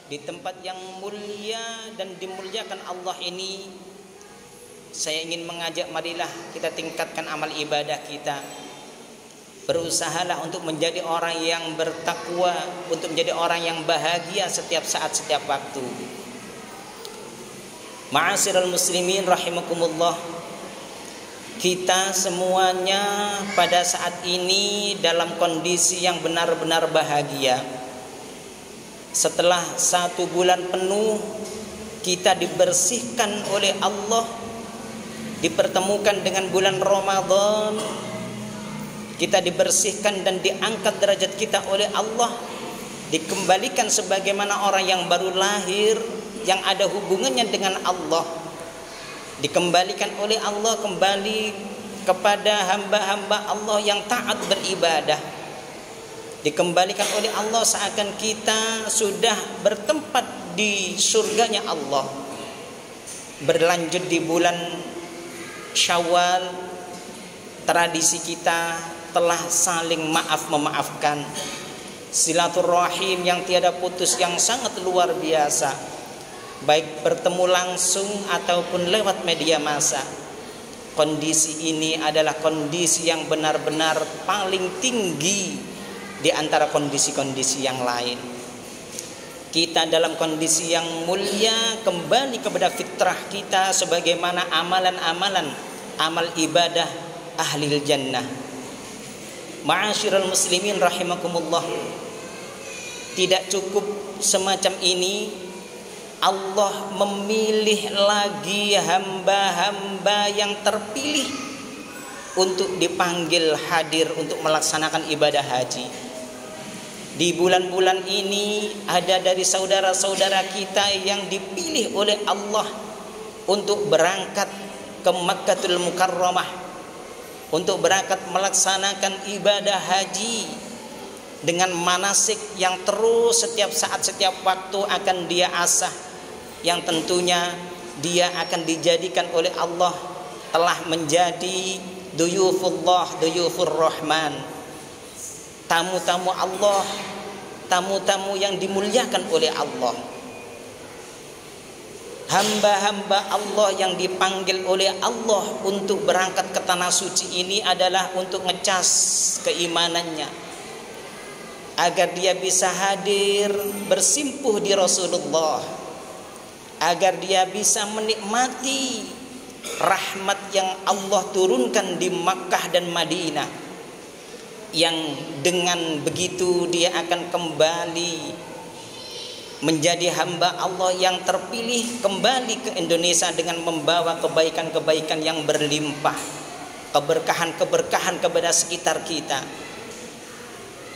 di tempat yang mulia dan dimuliakan Allah ini, saya ingin mengajak, marilah kita tingkatkan amal ibadah kita. Berusahalah untuk menjadi orang yang bertakwa, untuk menjadi orang yang bahagia setiap saat, setiap waktu. Ma'asyiral muslimin rahimakumullah, kita semuanya pada saat ini dalam kondisi yang benar-benar bahagia. Setelah 1 bulan penuh kita dibersihkan oleh Allah, dipertemukan dengan bulan Ramadan, kita dibersihkan dan diangkat derajat kita oleh Allah, dikembalikan sebagaimana orang yang baru lahir, yang ada hubungannya dengan Allah, dikembalikan oleh Allah kembali kepada hamba-hamba Allah yang taat beribadah, dikembalikan oleh Allah seakan kita sudah bertempat di surganya Allah. Berlanjut di bulan Syawal, tradisi kita telah saling maaf memaafkan, silaturahim yang tiada putus yang sangat luar biasa, baik bertemu langsung ataupun lewat media massa. Kondisi ini adalah kondisi yang benar-benar paling tinggi di antara kondisi-kondisi yang lain. Kita dalam kondisi yang mulia, kembali kepada fitrah kita sebagaimana amalan-amalan amal ibadah ahlil jannah. Ma'asyiral muslimin rahimakumullah, tidak cukup semacam ini, Allah memilih lagi hamba-hamba yang terpilih untuk dipanggil hadir untuk melaksanakan ibadah haji. Di bulan-bulan ini ada dari saudara-saudara kita yang dipilih oleh Allah untuk berangkat ke Makkatul Mukarramah, untuk berangkat melaksanakan ibadah haji dengan manasik yang terus setiap saat, setiap waktu akan dia asah, yang tentunya dia akan dijadikan oleh Allah telah menjadi duyufullah, duyufur rahman, tamu-tamu Allah, tamu-tamu yang dimuliakan oleh Allah. Hamba-hamba Allah yang dipanggil oleh Allah untuk berangkat ke tanah suci ini adalah untuk ngecas keimanannya, agar dia bisa hadir bersimpuh di Rasulullah, agar dia bisa menikmati rahmat yang Allah turunkan di Makkah dan Madinah, yang dengan begitu dia akan kembali menjadi hamba Allah yang terpilih, kembali ke Indonesia dengan membawa kebaikan-kebaikan yang berlimpah, keberkahan-keberkahan kepada sekitar kita.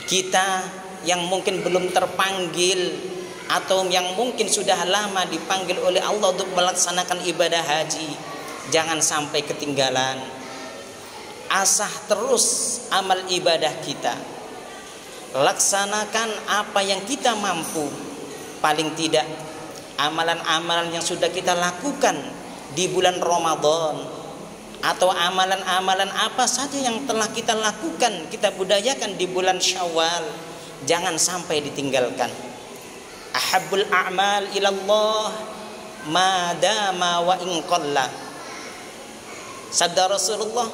Kita yang mungkin belum terpanggil atau yang mungkin sudah lama dipanggil oleh Allah untuk melaksanakan ibadah haji, jangan sampai ketinggalan. Asah terus amal ibadah kita, laksanakan apa yang kita mampu. Paling tidak amalan-amalan yang sudah kita lakukan di bulan Ramadan, atau amalan-amalan apa saja yang telah kita lakukan, kita budayakan di bulan Syawal, jangan sampai ditinggalkan. Ahabbul a'mal ilallah ma dama wa in qalla. Sabda Rasulullah,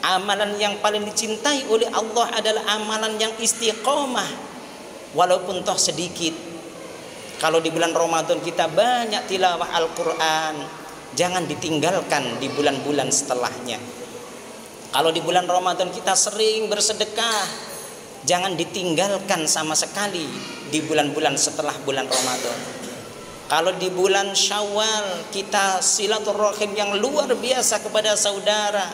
amalan yang paling dicintai oleh Allah adalah amalan yang istiqomah walaupun toh sedikit. Kalau di bulan Ramadan kita banyak tilawah Al-Quran, jangan ditinggalkan di bulan-bulan setelahnya. Kalau di bulan Ramadan kita sering bersedekah, jangan ditinggalkan sama sekali di bulan-bulan setelah bulan Ramadan. Kalau di bulan Syawal kita silaturahim yang luar biasa kepada saudara,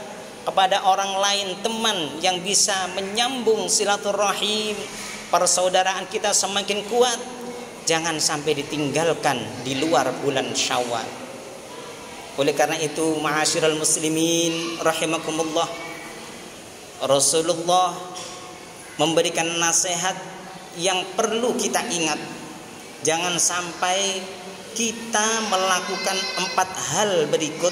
kepada orang lain, teman yang bisa menyambung silaturahim, persaudaraan kita semakin kuat. Jangan sampai ditinggalkan di luar bulan Syawal. Oleh karena itu, ma'asyiral muslimin rahimakumullah, Rasulullah memberikan nasihat yang perlu kita ingat. Jangan sampai kita melakukan 4 hal berikut,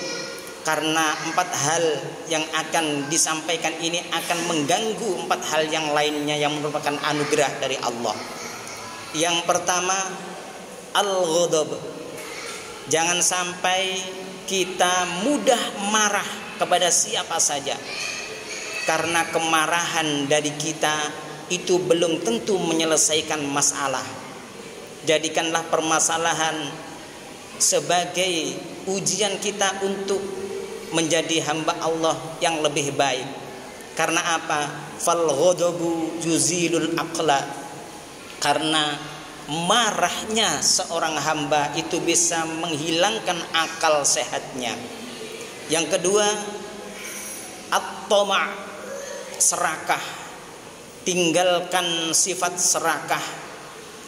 karena 4 hal yang akan disampaikan ini akan mengganggu 4 hal yang lainnya yang merupakan anugerah dari Allah. Yang pertama, al-ghadab. Jangan sampai kita mudah marah kepada siapa saja, karena kemarahan dari kita itu belum tentu menyelesaikan masalah. Jadikanlah permasalahan sebagai ujian kita untuk menjadi hamba Allah yang lebih baik. Karena apa? Fal ghadabu yuzilul aqla. Karena marahnya seorang hamba itu bisa menghilangkan akal sehatnya. Yang kedua, at-tama', serakah. Tinggalkan sifat serakah,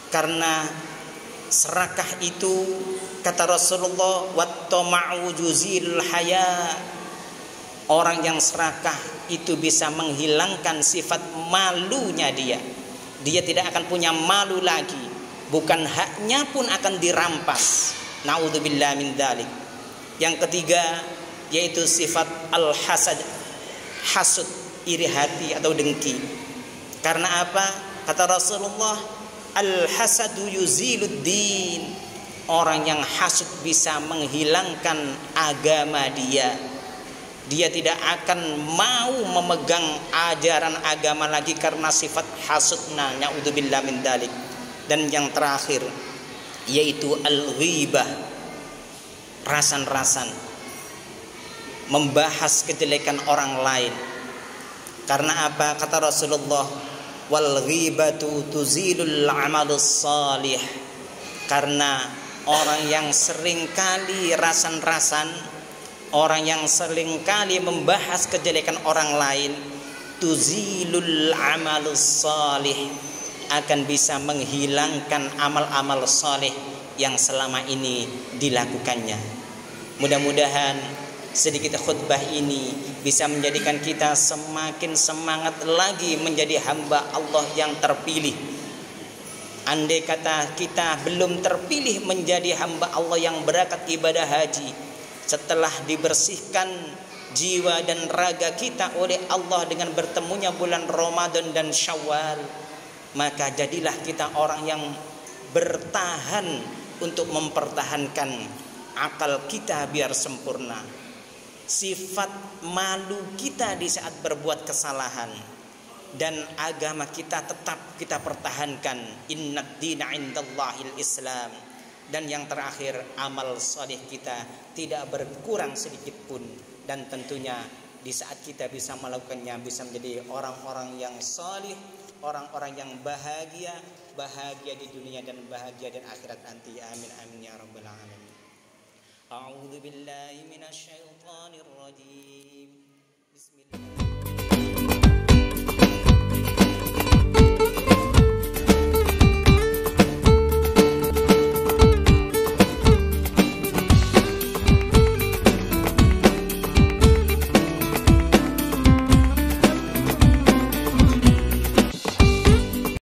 karena serakah itu kata Rasulullah, wat-tama'u yuzilul haya. Orang yang serakah itu bisa menghilangkan sifat malunya dia. Dia tidak akan punya malu lagi. Bukan haknya pun akan dirampas. Na'udzubillah min dzalik. Yang ketiga yaitu sifat al-hasad, hasud, iri hati atau dengki. Karena apa? Kata Rasulullah, al-hasadu yuzilud din. Orang yang hasud bisa menghilangkan agama dia. Dia tidak akan mau memegang ajaran agama lagi karena sifat hasudna. Na'udzubillah min dzalik. Dan yang terakhir yaitu al-ghibah, rasan-rasan, membahas kejelekan orang lain. Karena apa? Kata Rasulullah, wal ghibatu tuzilul amalus salih. Karena orang yang sering kali rasan-rasan, orang yang sering kali membahas kejelekan orang lain, tuzilul amalus salih, akan bisa menghilangkan amal-amal saleh yang selama ini dilakukannya. Mudah-mudahan sedikit khutbah ini bisa menjadikan kita semakin semangat lagi menjadi hamba Allah yang terpilih. Andai kata kita belum terpilih menjadi hamba Allah yang berakat ibadah haji, setelah dibersihkan jiwa dan raga kita oleh Allah dengan bertemunya bulan Ramadan dan Syawal, maka jadilah kita orang yang bertahan untuk mempertahankan akal kita biar sempurna. Sifat malu kita di saat berbuat kesalahan, dan agama kita tetap kita pertahankan. Innad dina indallahil Islam. Dan yang terakhir, amal saleh kita tidak berkurang sedikit pun. Dan tentunya di saat kita bisa melakukannya, bisa menjadi orang-orang yang saleh, orang-orang yang bahagia di dunia dan bahagia di akhirat nanti. Amin amin ya rabbal alamin. A'udzu billahi minasyaitonir rajim. Bismillah.